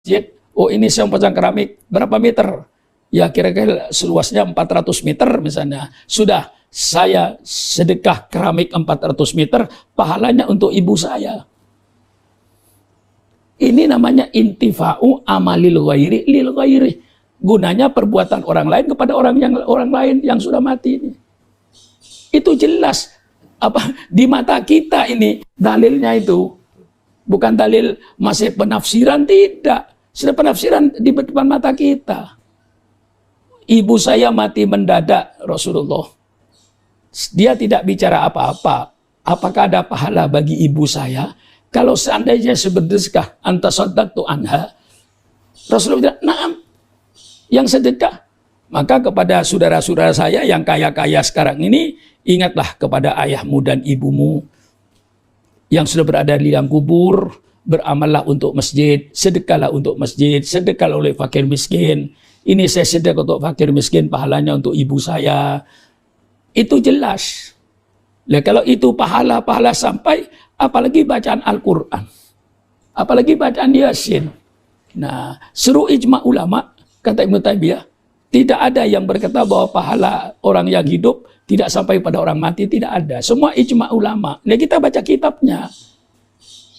masjid, oh ini saya pasang keramik, berapa meter? Ya kira-kira seluasnya 400 meter misalnya. Sudah, saya sedekah keramik 400 meter, pahalanya untuk ibu saya. Ini namanya intifa'u amalil ghairi lil ghairi. Gunanya perbuatan orang lain kepada orang lain yang sudah mati ini. Itu jelas di mata kita ini dalilnya itu. Bukan dalil masih penafsiran, tidak. Sudah penafsiran di depan mata kita. Ibu saya mati mendadak, Rasulullah. Dia tidak bicara apa-apa. Apakah ada pahala bagi ibu saya? Kalau seandainya sedekah anta saddaqtu anha, Rasulullah bilang, "Na'am." Yang sedekah. Maka kepada saudara-saudara saya yang kaya-kaya sekarang ini, ingatlah kepada ayahmu dan ibumu yang sudah berada di liang kubur, beramallah untuk masjid, sedekahlah untuk masjid, sedekahlah oleh fakir miskin. Ini saya sedekah untuk fakir miskin, pahalanya untuk ibu saya. Itu jelas. Nah, kalau itu pahala-pahala sampai, apalagi bacaan Al-Quran, apalagi bacaan Yasin. Nah, seru ijma ulama, kata Ibnu Taimiyah, tidak ada yang berkata bahwa pahala orang yang hidup tidak sampai pada orang mati, tidak ada. Semua ijma ulama. Nah, kita baca kitabnya.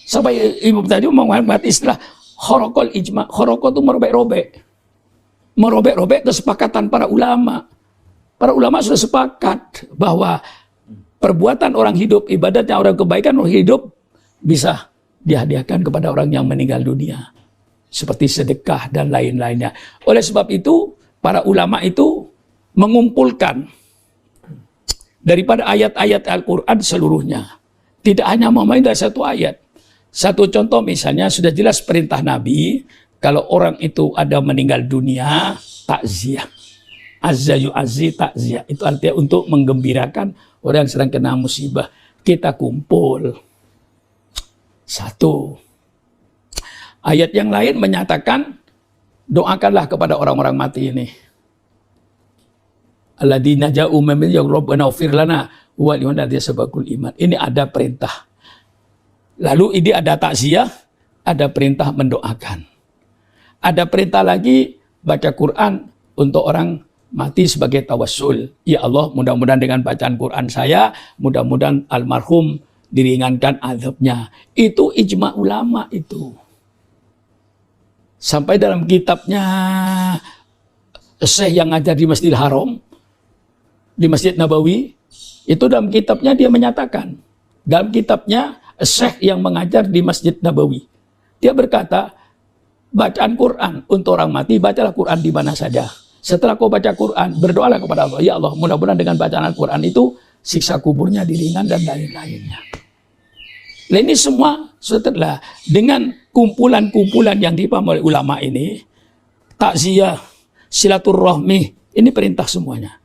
Sampai Ibnu tadi mengangkat istilah khorokol ijma. Khorokol itu merobek-robek. Merobek-robek kesepakatan para ulama. Para ulama sudah sepakat bahwa perbuatan orang hidup, ibadatnya orang kebaikan orang hidup bisa dihadiahkan kepada orang yang meninggal dunia. Seperti sedekah dan lain-lainnya. Oleh sebab itu, para ulama itu mengumpulkan daripada ayat-ayat Al-Quran seluruhnya. Tidak hanya memahami dari satu ayat. Satu contoh misalnya, sudah jelas perintah Nabi, kalau orang itu ada meninggal dunia, takziah. Azza yu'azzi takziah. Itu artinya untuk menggembirakan orang yang sedang kena musibah. Kita kumpul. Satu. Ayat yang lain menyatakan, doakanlah kepada orang-orang mati ini. Alladzina ja'u min rabbana ighfir lana wa liman sabaqul iman. Ini ada perintah. Lalu ini ada takziah, ada perintah mendoakan. Ada perintah lagi baca Quran untuk orang mati sebagai tawassul. Ya Allah, mudah-mudahan dengan bacaan Quran saya, mudah-mudahan almarhum diringankan azabnya. Itu ijma ulama itu. Sampai dalam kitabnya Syekh yang ngajar di Masjidil Haram, di Masjid Nabawi, itu dalam kitabnya dia menyatakan, dalam kitabnya Syekh yang mengajar di Masjid Nabawi, dia berkata, bacaan Quran untuk orang mati, bacalah Quran di mana saja. Setelah kau baca Quran, berdoalah kepada Allah, ya Allah, mudah-mudahan dengan bacaan Al-Quran itu siksa kuburnya diringan dan lain-lainnya. Nah, ini semua setelah dengan kumpulan-kumpulan yang dipahami oleh ulama ini, takziah, silaturahmi, ini perintah semuanya.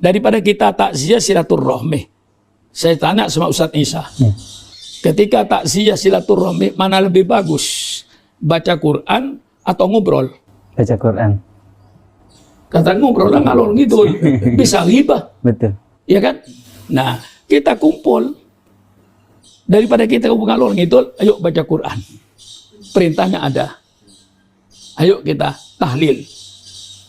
Daripada kita takziah silaturahmi, saya tanya sama Ustadz Isa, ketika takziah silaturahmi mana lebih bagus, baca Quran atau ngobrol? Baca Quran. Kata ngobrol ngalor gitu, bisa ghibah. Betul. Ya kan? Nah, kita kumpul. Daripada kita ngalor ngidul, ayo baca Quran. Perintahnya ada. Ayo kita tahlil.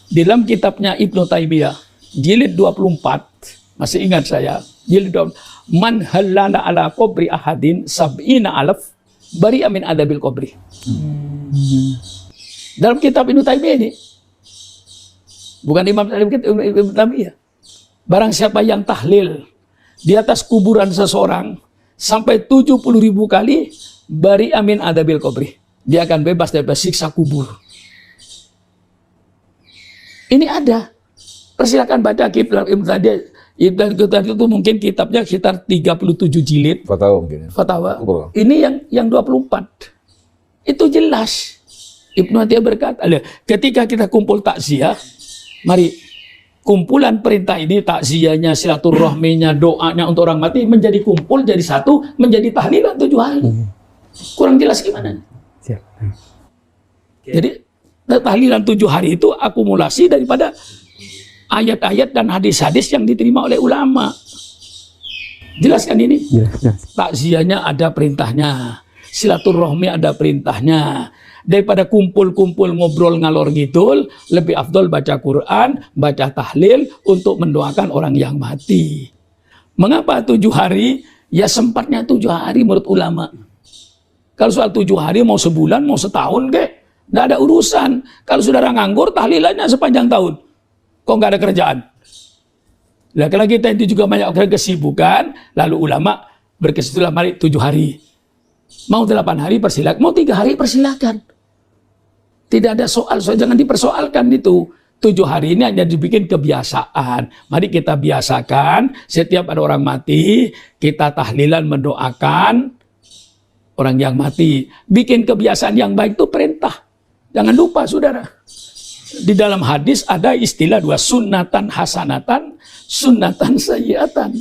Di dalam kitabnya Ibnu Taimiyah, jilid 24, masih ingat saya, jilid 24, man halala ala qabri ahadin sab'ina alaf bari amin adabil qabri. Dalam kitab Ibnu Taimiyah ini, bukan Imam Ibnu Taimiyah, barang siapa yang tahlil di atas kuburan seseorang sampai 70.000 kali, bari amin adabil qabri, dia akan bebas dari siksa kubur. Ini ada. Persilakan baca kitab Ibnu Taimiyah. Itu mungkin kitabnya sekitar 37 jilid. Fatwa mungkin. Fatwa. Ini yang 24. Itu jelas. Ibnu Taimiyah berkata, ketika kita kumpul takziah, mari kumpulan perintah ini, takziahnya, silaturahminya, doanya untuk orang mati menjadi kumpul, jadi satu, menjadi tahlilan 7 hari. Kurang jelas gimana? Siap. Jadi tahlilan 7 hari itu akumulasi daripada ayat-ayat dan hadis-hadis yang diterima oleh ulama. Jelaskan ini? Jelas. Takziahnya ada perintahnya, silaturahmi ada perintahnya, Daripada kumpul-kumpul ngobrol ngalor ngidul, lebih afdol baca Quran, baca tahlil untuk mendoakan orang yang mati. Mengapa 7 hari? Ya sempatnya 7 hari menurut ulama. Kalau soal 7 hari mau sebulan, mau setahun kek, nggak ada urusan. Kalau saudara nganggur, tahlilannya sepanjang tahun. Kok nggak ada kerjaan? Nah, kalau kita itu juga banyak kesibukan, lalu ulama berkesimpulan mari 7 hari. Mau 8 hari persilakan, mau 3 hari persilakan. Tidak ada soal, jangan dipersoalkan itu. 7 hari ini hanya dibikin kebiasaan. Mari kita biasakan, setiap ada orang mati, kita tahlilan mendoakan orang yang mati. Bikin kebiasaan yang baik itu perintah. Jangan lupa saudara. Di dalam hadis ada istilah 2, sunnatan hasanatan, sunnatan sayyiatan.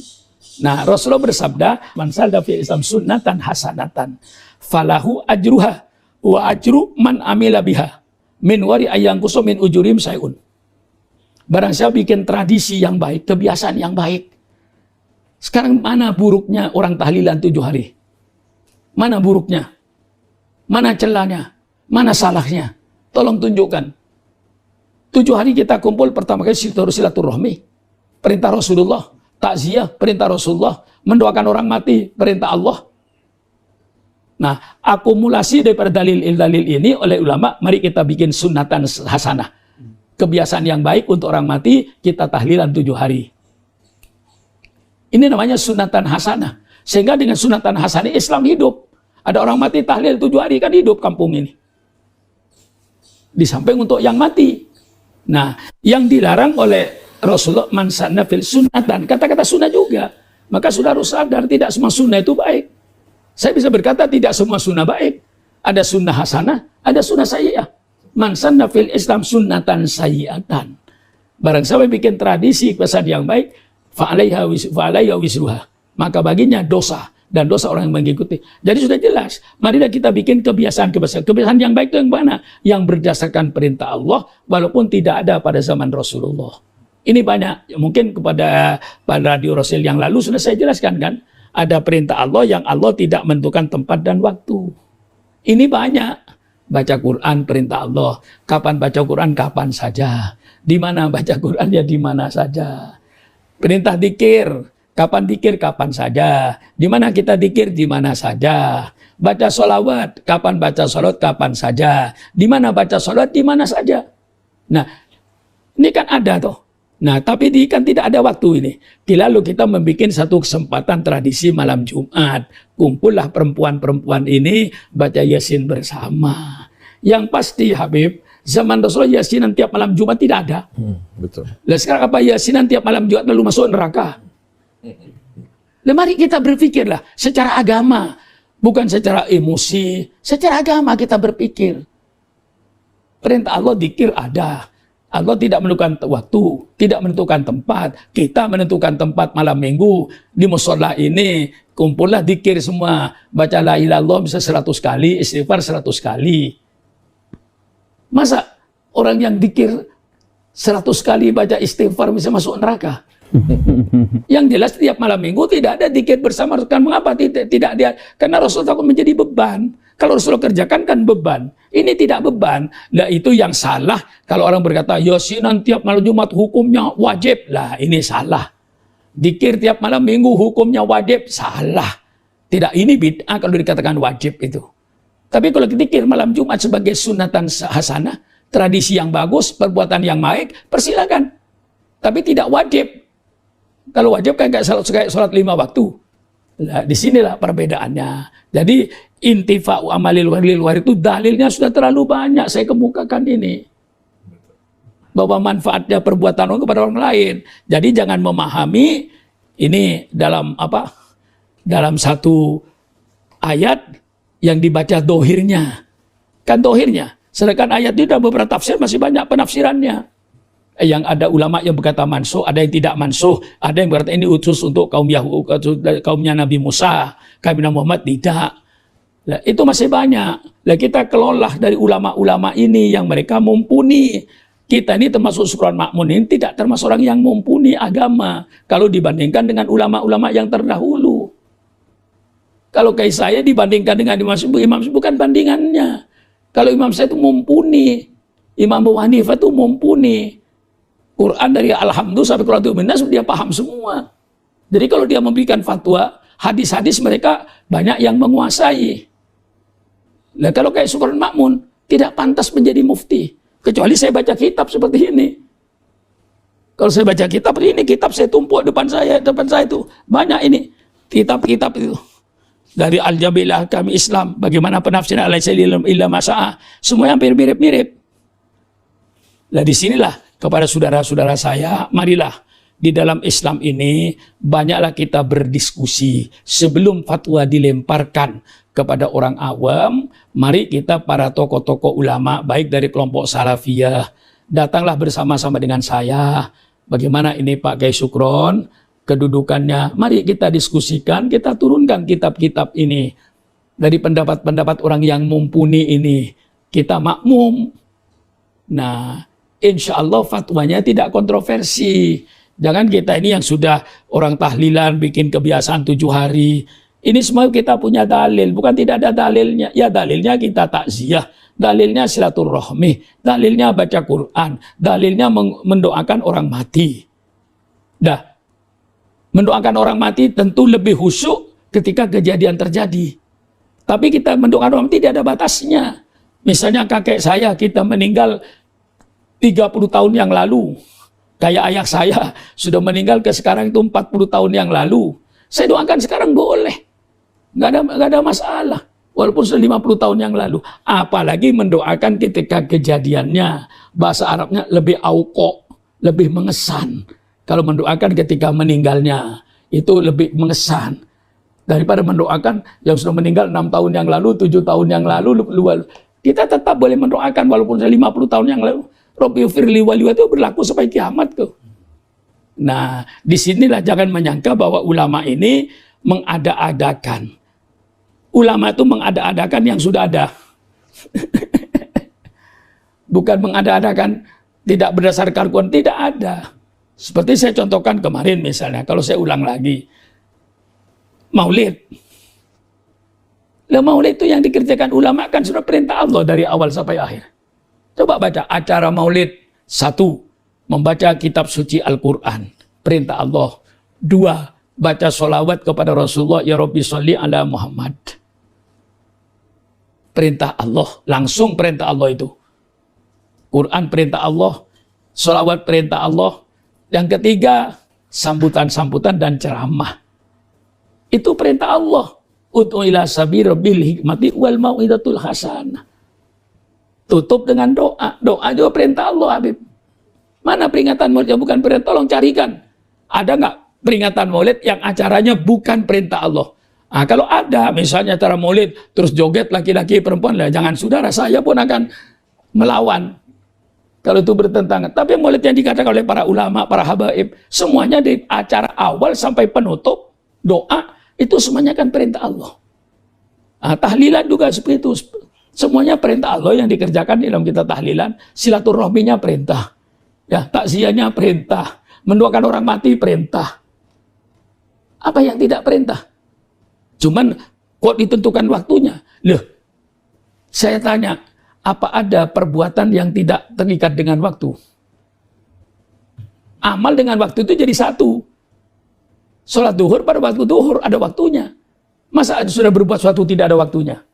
Nah, Rasulullah bersabda, man salda fi Islam sunnatan hasanatan, falahu ajruha wa ajru man amila biha min wari ayyangkusu min ujurim sayun. Barang siapa bikin tradisi yang baik, kebiasaan yang baik. Sekarang mana buruknya orang tahlilan 7 hari? Mana buruknya? Mana celahnya? Mana salahnya? Tolong tunjukkan. 7 hari kita kumpul pertama kali silaturahmi. Perintah Rasulullah. Takziah, perintah Rasulullah. Mendoakan orang mati, perintah Allah. Nah, akumulasi daripada dalil-dalil ini oleh ulama, mari kita bikin sunnatan hasanah. Kebiasaan yang baik untuk orang mati, kita tahlilan 7 hari. Ini namanya sunnatan hasanah. Sehingga dengan sunnatan hasanah Islam hidup. Ada orang mati tahlil 7 hari, kan hidup kampung ini. Di samping untuk yang mati. Nah, yang dilarang oleh Rasulullah man sanna fil sunnatan, kata-kata sunnah juga. Maka sudah harus sadar tidak semua sunnah itu baik. Saya bisa berkata tidak semua sunnah baik. Ada sunnah hasanah, ada sunnah sayyi'ah. Man sanna fil Islam sunnatan sayyi'atan. Barang siapa bikin tradisi kebiasaan yang baik, fa'alaiha wisruha, maka baginya dosa dan dosa orang yang mengikuti. Jadi sudah jelas, marilah kita bikin kebiasaan-kebiasaan. Kebiasaan yang baik itu yang mana? Yang berdasarkan perintah Allah, walaupun tidak ada pada zaman Rasulullah. Ini banyak, mungkin pada radio Rasul yang lalu sudah saya jelaskan kan, ada perintah Allah yang Allah tidak menentukan tempat dan waktu. Ini banyak, baca Quran perintah Allah, kapan baca Quran kapan saja, di mana baca Quran ya di mana saja. Perintah dikir, kapan dikir kapan saja, di mana kita dikir di mana saja. Baca sholawat, kapan baca sholawat kapan saja, di mana baca sholawat di mana saja. Nah, ini kan ada tuh. Nah, tapi kan tidak ada waktu ini. Lalu kita membuat satu kesempatan tradisi malam Jumat. Kumpullah perempuan-perempuan ini baca Yasin bersama. Yang pasti Habib, zaman Rasulullah Yasinan tiap malam Jumat tidak ada. Betul. Lah sekarang apa Yasinan tiap malam Jumat lalu masuk neraka? Lah mari kita berpikirlah secara agama, bukan secara emosi. Secara agama kita berpikir. Perintah Allah dzikir ada. Allah tidak menentukan waktu, tidak menentukan tempat. Kita menentukan tempat malam minggu. Di musola ini, kumpullah dzikir semua. Baca la ilaha illallah bisa 100 kali, istighfar 100 kali. Masa orang yang dzikir 100 kali baca istighfar bisa masuk neraka? Yang jelas tiap malam minggu tidak ada dzikir bersama. Mengapa tidak dia? Karena Rasul takut menjadi beban. Kalau Rasul kerjakan kan beban. Ini tidak beban. Nah itu yang salah. Kalau orang berkata, Yasinan tiap malam Jumat hukumnya wajib. Lah ini salah. Dzikir tiap malam minggu hukumnya wajib. Salah. Tidak, ini bid'ah kalau dikatakan wajib itu. Tapi kalau dzikir malam Jumat sebagai sunatan hasanah, tradisi yang bagus, perbuatan yang baik, persilakan. Tapi tidak wajib. Kalau wajib kan kayak sholat 5 waktu. Nah, disinilah perbedaannya. Jadi intifa'u amalil walil war itu dalilnya sudah terlalu banyak saya kemukakan ini. Bahwa manfaatnya perbuatan orang kepada orang lain. Jadi jangan memahami ini dalam apa? Dalam satu ayat yang dibaca dohirnya. Kan dohirnya. Sedangkan ayat itu ada beberapa tafsir, masih banyak penafsirannya. Yang ada ulama yang berkata mansuh, ada yang tidak mansuh, ada yang berkata ini utus untuk kaum Yahudi, kaumnya Nabi Musa, kaum Nabi Muhammad tidak. Nah, itu masih banyak. Nah, kita kelola dari ulama-ulama ini yang mereka mumpuni. Kita ini termasuk Syukuran Makmun ini tidak termasuk orang yang mumpuni agama kalau dibandingkan dengan ulama-ulama yang terdahulu. Kalau kayak saya dibandingkan dengan Imam Syafi'i bukan bandingannya. Kalau Imam saya itu mumpuni, Imam Abu Hanifah itu mumpuni. Quran dari Alhamdulillah sampai Qul Minnas dia paham semua. Jadi kalau dia memberikan fatwa, hadis-hadis mereka banyak yang menguasai. Nah kalau kayak Sukron Makmun, tidak pantas menjadi mufti. Kecuali saya baca kitab seperti ini. Kalau saya baca kitab ini, kitab saya tumpuk depan saya itu. Banyak ini, kitab-kitab itu. Dari Al-Jabilah kami Islam, bagaimana penafsiran Al-Aisyah illa Masa'ah. Semua yang mirip-mirip. Nah disinilah kepada saudara-saudara saya, marilah di dalam Islam ini banyaklah kita berdiskusi sebelum fatwa dilemparkan kepada orang awam. Mari kita para tokoh-tokoh ulama baik dari kelompok Salafiyah datanglah bersama-sama dengan saya. Bagaimana ini Pak Kiai Sukron kedudukannya? Mari kita diskusikan, kita turunkan kitab-kitab ini dari pendapat-pendapat orang yang mumpuni ini. Kita makmum. Nah, insya Allah fatwanya tidak kontroversi. Jangan kita ini yang sudah orang tahlilan bikin kebiasaan 7 hari. Ini semua kita punya dalil, bukan tidak ada dalilnya. Ya dalilnya kita takziah, dalilnya silaturahmi, dalilnya baca Quran, dalilnya mendoakan orang mati. Dah, mendoakan orang mati tentu lebih khusyuk ketika kejadian terjadi. Tapi kita mendoakan orang mati tidak ada batasnya. Misalnya kakek saya, kita meninggal 30 tahun yang lalu. Kayak ayah saya sudah meninggal ke sekarang itu 40 tahun yang lalu. Saya doakan sekarang boleh. Nggak ada masalah. Walaupun sudah 50 tahun yang lalu. Apalagi mendoakan ketika kejadiannya. Bahasa Arabnya lebih auko, lebih mengesan. Kalau mendoakan ketika meninggalnya, itu lebih mengesan. Daripada mendoakan yang sudah meninggal 6 tahun yang lalu, 7 tahun yang lalu. Kita tetap boleh mendoakan walaupun sudah 50 tahun yang lalu. Rabbi firli wali itu berlaku sampai kiamat tuh. Nah, disinilah jangan menyangka bahwa ulama ini mengada-adakan. Ulama itu mengada-adakan yang sudah ada. Bukan mengada-adakan tidak berdasarkan Quran, tidak ada. Seperti saya contohkan kemarin misalnya, kalau saya ulang lagi. Maulid. Lah maulid itu yang dikerjakan ulama kan sudah perintah Allah dari awal sampai akhir. Coba baca acara maulid. 1. Membaca kitab suci Al-Quran. Perintah Allah. 2. Baca sholawat kepada Rasulullah. Ya Rabbi sholli ala Muhammad. Perintah Allah. Langsung perintah Allah itu. Quran perintah Allah. Sholawat perintah Allah. Yang ketiga, sambutan-sambutan dan ceramah. Itu perintah Allah. Ud'u ila sabili bil hikmati wal mau'izatul hasanah. Tutup dengan doa. Doa juga perintah Allah, Habib. Mana peringatan maulid yang bukan perintah? Tolong carikan. Ada nggak peringatan maulid yang acaranya bukan perintah Allah? Nah, kalau ada, misalnya acara maulid, terus joget laki-laki perempuan, lah jangan saudara, saya pun akan melawan. Kalau itu bertentangan. Tapi maulid yang dikatakan oleh para ulama, para habaib, semuanya di acara awal sampai penutup, doa, itu semuanya kan perintah Allah. Nah, tahlilan juga seperti itu. Semuanya perintah Allah yang dikerjakan di dalam kita tahlilan. Silaturahminya perintah. Ya, takziahnya perintah. Mendoakan orang mati perintah. Apa yang tidak perintah? Cuman kok ditentukan waktunya. Loh, saya tanya, apa ada perbuatan yang tidak terikat dengan waktu? Amal dengan waktu itu jadi satu. Sholat duhur pada waktu duhur ada waktunya. Masa sudah berbuat sesuatu tidak ada waktunya?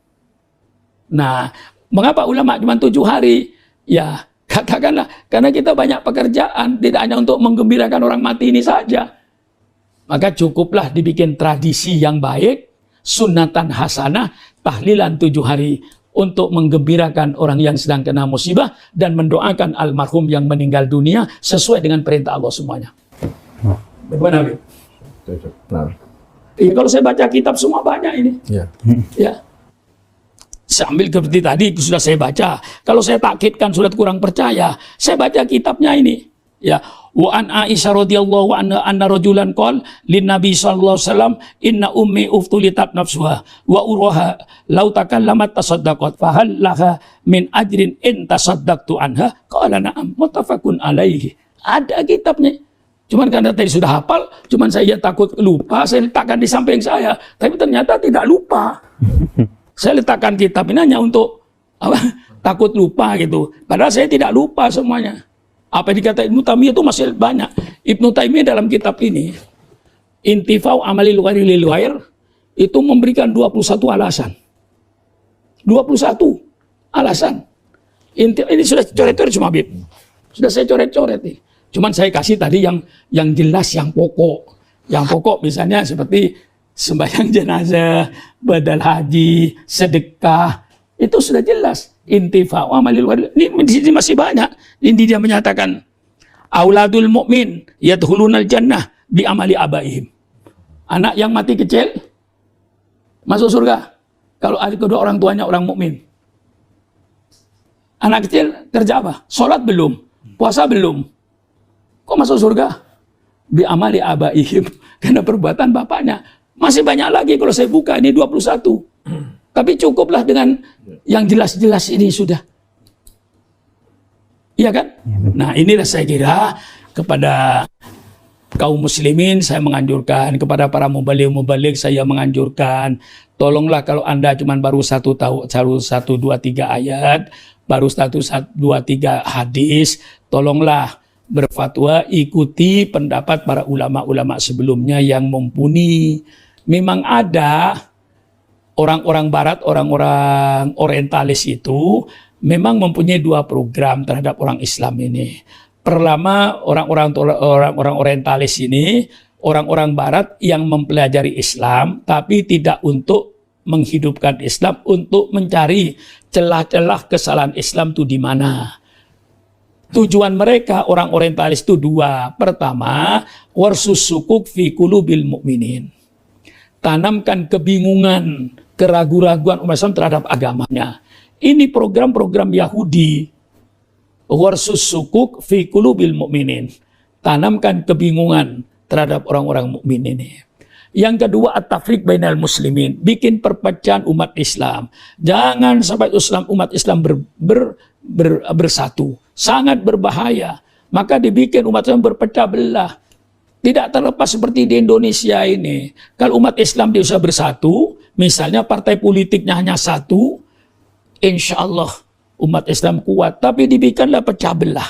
Nah, mengapa ulama cuma 7 hari? Ya, katakanlah, karena kita banyak pekerjaan, tidak hanya untuk menggembirakan orang mati ini saja. Maka cukuplah dibikin tradisi yang baik, sunatan hasanah, tahlilan 7 hari, untuk menggembirakan orang yang sedang kena musibah, dan mendoakan almarhum yang meninggal dunia, sesuai dengan perintah Allah semuanya. Bagaimana, Habib? Iya, kalau saya baca kitab semua banyak ini. Ya. Ya. Sambil seperti tadi sudah saya baca. Kalau saya takkitkan sudah kurang percaya, saya baca kitabnya ini. Ya, wa an Aisyah radhiyallahu anha rajulan qol lin Nabi sallallahu alaihi wasallam inna ummi uftulitat nafsuha wa uraha law takallamat tasaddaqat fa hal laha min ajrin in tasaddaqtu anha qala na'am muttafaqun alaihi. Ada kitabnya. Cuman karena tadi sudah hafal, cuman saya takut lupa, saya letakkan di samping saya. Tapi ternyata tidak lupa. Saya letakkan kitab ini hanya untuk apa? takut lupa gitu. Padahal saya tidak lupa semuanya. Apa yang dikatakan Ibnu Taimiyah itu masih banyak. Ibnu Taimiyah dalam kitab ini, Intifau Amalil Ghairi lil Ghair, itu memberikan 21 alasan. 21 alasan. Ini sudah coret-coret cuma Habib. Sudah saya coret-coret nih. Cuman saya kasih tadi yang jelas, yang pokok. Yang pokok misalnya seperti sembahyang jenazah, badal haji, sedekah. Itu sudah jelas. Intifa'u amalil ghairi. Ini masih banyak. Ini dia menyatakan auladul mu'min yadkhulunal jannah bi amali abaihim. Anak yang mati kecil masuk surga kalau ada kedua orang tuanya orang mukmin. Anak kecil kerja apa? Sholat belum, puasa belum. Kok masuk surga? Bi amali abaihim, karena perbuatan bapaknya. Masih banyak lagi kalau saya buka, ini 21. Tapi cukuplah dengan yang jelas-jelas ini sudah. Iya kan? Nah, inilah saya kira kepada kaum muslimin saya menganjurkan, kepada para mubalik saya menganjurkan, tolonglah kalau Anda cuma baru 1, 2, 3 ayat, baru 1, 2, 3 hadis, tolonglah berfatwa, ikuti pendapat para ulama-ulama sebelumnya yang mumpuni. Memang ada orang-orang barat, orang-orang orientalis itu memang mempunyai 2 program terhadap orang Islam ini. Pertama, orang-orang orientalis ini, orang-orang barat yang mempelajari Islam, tapi tidak untuk menghidupkan Islam, untuk mencari celah-celah kesalahan Islam itu di mana. Tujuan mereka, orang orientalis itu 2. Pertama, warsus sukuk fi qulubil mu'minin. Tanamkan kebingungan, keraguan-raguan umat Islam terhadap agamanya. Ini program-program Yahudi. Warsus sukuk fi qulubil mu'minin. Tanamkan kebingungan terhadap orang-orang mukmin ini. Yang kedua, at-tafriq bainal muslimin. Bikin perpecahan umat Islam. Jangan sampai umat Islam bersatu. Sangat berbahaya. Maka dibikin umat Islam berpecah belah. Tidak terlepas seperti di Indonesia ini. Kalau umat Islam bisa bersatu, misalnya partai politiknya hanya 1, insya Allah umat Islam kuat. Tapi dibikinlah pecah belah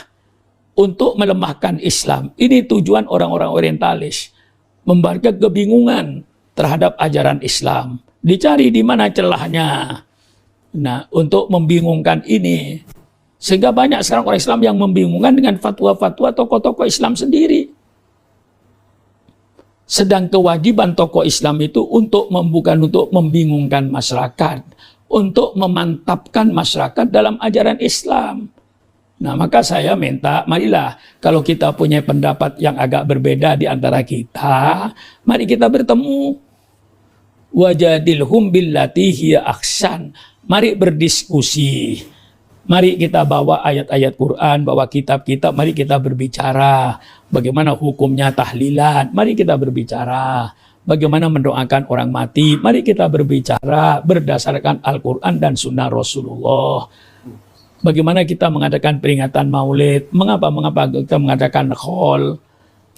untuk melemahkan Islam. Ini tujuan orang-orang orientalis. Membuat kebingungan terhadap ajaran Islam. Dicari di mana celahnya. Nah, untuk membingungkan ini. Sehingga banyak sekarang orang Islam yang membingungkan dengan fatwa-fatwa tokoh-tokoh Islam sendiri. Sedang kewajiban tokoh Islam itu untuk membingungkan masyarakat, untuk memantapkan masyarakat dalam ajaran Islam. Nah, maka saya minta, marilah kalau kita punya pendapat yang agak berbeda di antara kita, mari kita bertemu. Wajadilhum billati hiya ahsan. Mari berdiskusi. Mari kita bawa ayat-ayat Quran, bawa kitab-kitab, mari kita berbicara. Bagaimana hukumnya tahlilan, mari kita berbicara. Bagaimana mendoakan orang mati, mari kita berbicara berdasarkan Al-Quran dan Sunnah Rasulullah. Bagaimana kita mengadakan peringatan maulid, mengapa kita mengadakan khol.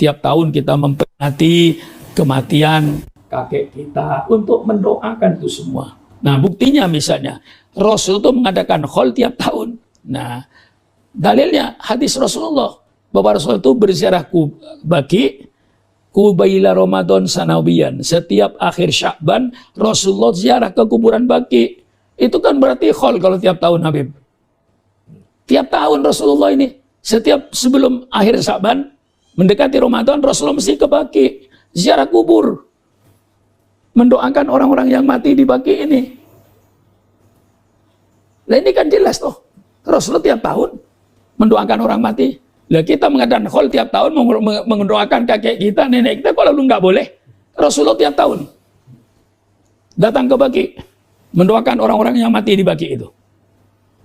Tiap tahun kita memperingati kematian kakek kita untuk mendoakan itu semua. Nah, buktinya misalnya Rasul itu mengadakan khol tiap tahun. Nah, dalilnya hadis Rasulullah bahwa Rasul itu berziarah baki kubaila Ramadan sanawiyan. Setiap akhir Sya'ban Rasulullah ziarah ke kuburan baki. Itu kan berarti khol kalau tiap tahun, Habib. Tiap tahun Rasulullah ini setiap sebelum akhir Sya'ban mendekati Ramadan Rasulullah mesti ke baki ziarah kubur. Mendoakan orang-orang yang mati di baki ini. Nah, ini kan jelas toh. Rasulullah tiap tahun mendoakan orang mati. Lah kita mengadakan khol tiap tahun mendoakan kakek kita, nenek kita, kok lalu nggak boleh? Rasulullah tiap tahun datang ke baki mendoakan orang-orang yang mati di baki itu.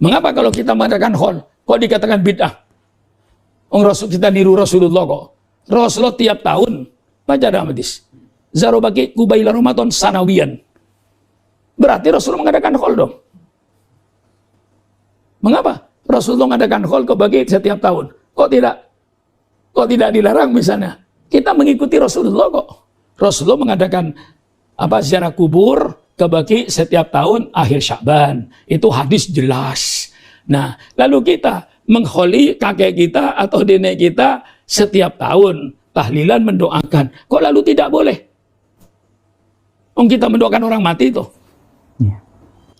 Mengapa kalau kita mengadakan khol kok dikatakan bid'ah? Rasul kita niru Rasulullah kok. Rasulullah tiap tahun baca dalam hadis. Zaro baki kubaila Ramadan sanawiyan. Berarti Rasulullah mengadakan khol dong. Mengapa Rasulullah mengadakan khol ke baki setiap tahun? Kok tidak dilarang misalnya? Kita mengikuti Rasulullah kok. Rasulullah mengadakan ziarah kubur ke baki setiap tahun akhir Sya'ban. Itu hadis jelas. Nah, lalu kita mengholi kakek kita atau nenek kita setiap tahun tahlilan mendoakan. Kok lalu tidak boleh? Kita mendoakan orang mati itu.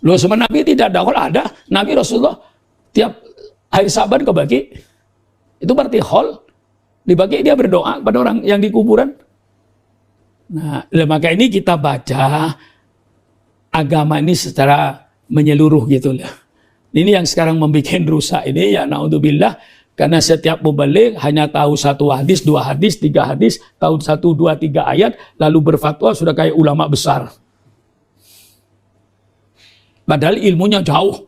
Loh, sama Nabi tidak ada. Kalau ada, Nabi Rasulullah tiap akhir Saban kebagi. Itu berarti hol. Dibagi dia berdoa pada orang yang di kuburan. Nah, maka ini kita baca agama ini secara menyeluruh gitu lah. Ini yang sekarang membuat rusak ini ya naudzubillah, karena setiap mubalik hanya tahu 1 hadis, 2 hadis, 3 hadis, tahu 1, 2, 3 ayat, lalu berfatwa sudah kayak ulama besar. Padahal ilmunya jauh.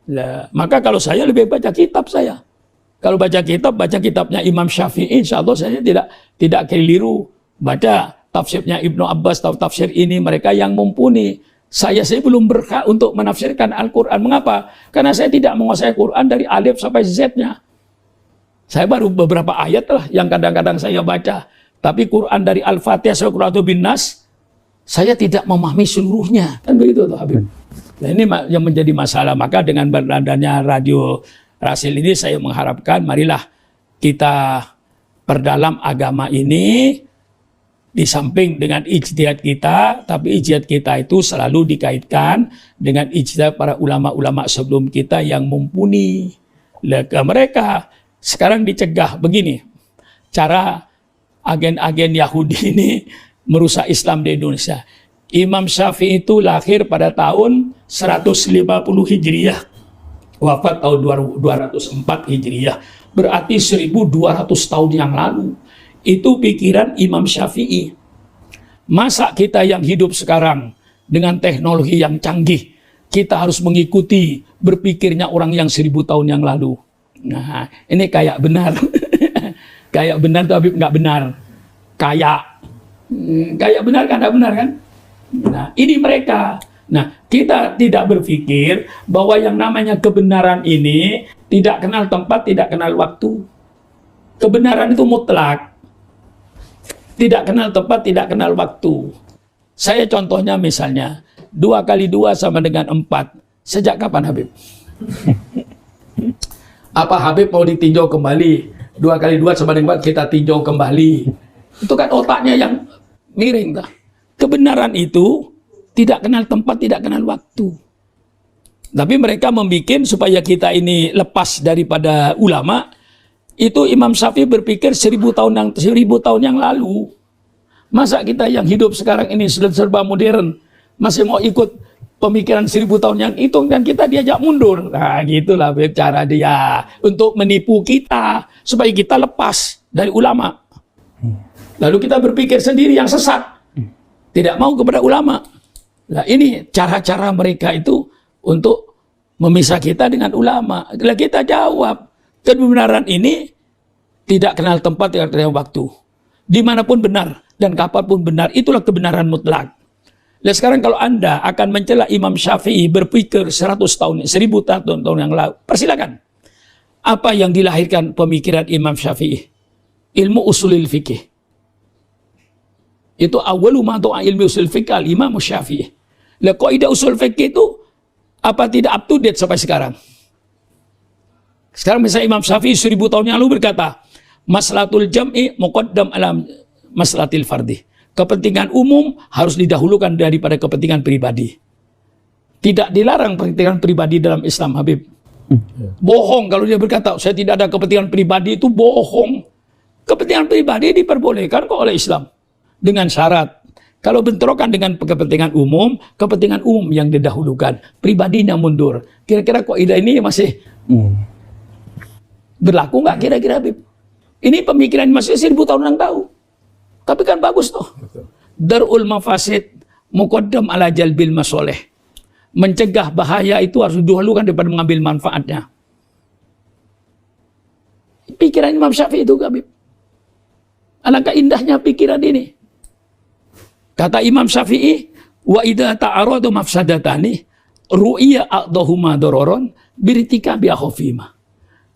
Nah, maka kalau saya lebih baca kitab saya. Kalau baca kitab, baca kitabnya Imam Syafi'i, insya Allah saya tidak keliru. Baca tafsirnya Ibnu Abbas, tafsir ini mereka yang mumpuni. Saya belum berhak untuk menafsirkan Al-Quran. Mengapa? Karena saya tidak menguasai Quran dari alif sampai Z-nya. Saya baru beberapa ayat lah yang kadang-kadang saya baca. Tapi Quran dari Al-Fatihah sampai Quran bin Nas, saya tidak memahami seluruhnya. Kan begitu tuh Habib. Nah, ini yang menjadi masalah. Maka dengan berlandanya Radio Rasil ini saya mengharapkan marilah kita perdalam agama ini. Di samping dengan ijtihad kita, tapi ijtihad kita itu selalu dikaitkan dengan ijtihad para ulama-ulama sebelum kita yang mumpuni. Mereka sekarang dicegah begini, cara agen-agen Yahudi ini merusak Islam di Indonesia. Imam Syafi'i itu lahir pada tahun 150 Hijriah, wafat tahun 204 Hijriah, berarti 1200 tahun yang lalu. Itu pikiran Imam Syafi'i. Masa kita yang hidup sekarang dengan teknologi yang canggih, kita harus mengikuti berpikirnya orang yang 1000 tahun yang lalu. Nah, ini kayak benar. Kayak benar tuh Habib, nggak benar. Kayak benar kan, nggak benar kan? Nah, ini mereka. Nah, kita tidak berpikir bahwa yang namanya kebenaran ini tidak kenal tempat, tidak kenal waktu. Kebenaran itu mutlak. Tidak kenal tempat, tidak kenal waktu. Saya contohnya misalnya, 2 kali 2 sama dengan 4. Sejak kapan Habib? Apa Habib mau ditinjau kembali? 2 kali 2 sama dengan 4 kita tinjau kembali. Itu kan otaknya yang miring. Kebenaran itu tidak kenal tempat, tidak kenal waktu. Tapi mereka membuat supaya kita ini lepas daripada ulama. Itu Imam Syafi'i berpikir 1000 tahun yang lalu. Masa kita yang hidup sekarang ini sudah serba modern, masih mau ikut pemikiran 1000 tahun yang itu, dan kita diajak mundur. Nah, gitulah cara dia untuk menipu kita supaya kita lepas dari ulama. Lalu kita berpikir sendiri yang sesat, tidak mau kepada ulama. Nah, ini cara-cara mereka itu untuk memisah kita dengan ulama. Kalau kita jawab, kebenaran ini tidak kenal tempat, tidak kenal waktu. Dimanapun benar dan kapanpun benar, itulah kebenaran mutlak. Nah, sekarang kalau Anda akan mencela Imam Syafi'i berpikir 100 tahun, 1000 tahun yang lalu, persilakan. Apa yang dilahirkan pemikiran Imam Syafi'i? Ilmu usulil fikih. Itu awwalu ma tu'a ilmu usul fikih al-Imam Syafi'i. Lah, kaidah usul fikih itu apa tidak up to date sampai sekarang? Sekarang misalnya Imam Syafi'i 1000 tahun yang lalu berkata, maslahatul jam'i muqaddam alam maslahatil fardi. Kepentingan umum harus didahulukan daripada kepentingan pribadi. Tidak dilarang kepentingan pribadi dalam Islam, Habib. Bohong kalau dia berkata, saya tidak ada kepentingan pribadi, itu bohong. Kepentingan pribadi diperbolehkan kok oleh Islam. Dengan syarat, kalau bentrokan dengan kepentingan umum yang didahulukan. Pribadinya mundur. Kira-kira kok ide ini masih berlaku nggak kira-kira, Habib? Ini pemikiran masih 1000 tahun yang tahu. Tapi kan bagus tuh. Darul mafasid muqaddam ala jalbil masoleh. Mencegah bahaya itu harus didahulukan daripada mengambil manfaatnya. Pikiran Imam Syafi'i itu, Habib. Alangkah indahnya pikiran ini. Kata Imam Syafi'i, wa idza ta'aradu mafsadatani ru'iya a'dahuma dororon biritika biakhofima.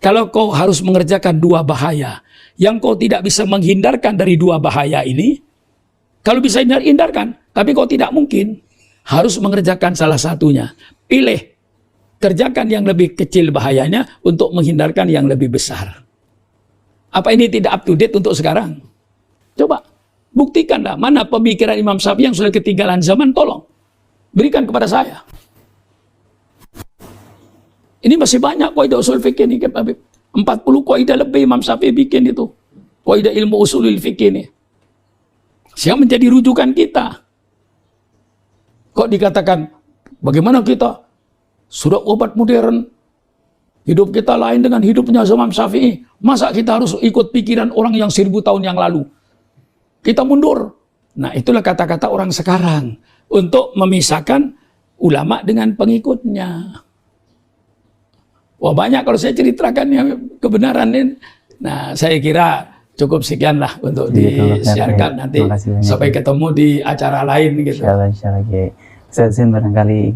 Kalau kau harus mengerjakan 2 bahaya, yang kau tidak bisa menghindarkan dari 2 bahaya ini, kalau bisa hindarkan, tapi kau tidak mungkin, harus mengerjakan salah satunya. Pilih kerjakan yang lebih kecil bahayanya untuk menghindarkan yang lebih besar. Apa ini tidak up to date untuk sekarang? Coba buktikanlah mana pemikiran Imam Syafi'i yang sudah ketinggalan zaman, tolong berikan kepada saya. Ini masih banyak kaidah usul fikih ini, 40 kaidah lebih Imam Syafi'i bikin itu. Kaidah ilmu usulul fikih ini. Yang menjadi rujukan kita. Kok dikatakan, bagaimana kita sudah obat modern, hidup kita lain dengan hidupnya Imam Syafi'i. Masa kita harus ikut pikiran orang yang 1000 tahun yang lalu? Kita mundur. Nah, itulah kata-kata orang sekarang untuk memisahkan ulama dengan pengikutnya. Wah, banyak kalau saya ceritakan yang kebenaran ini. Nah, saya kira cukup sekianlah untuk disiarkan nanti. Sampai ketemu di acara lain gitu. Insya Allah, Ustaz Zain barangkali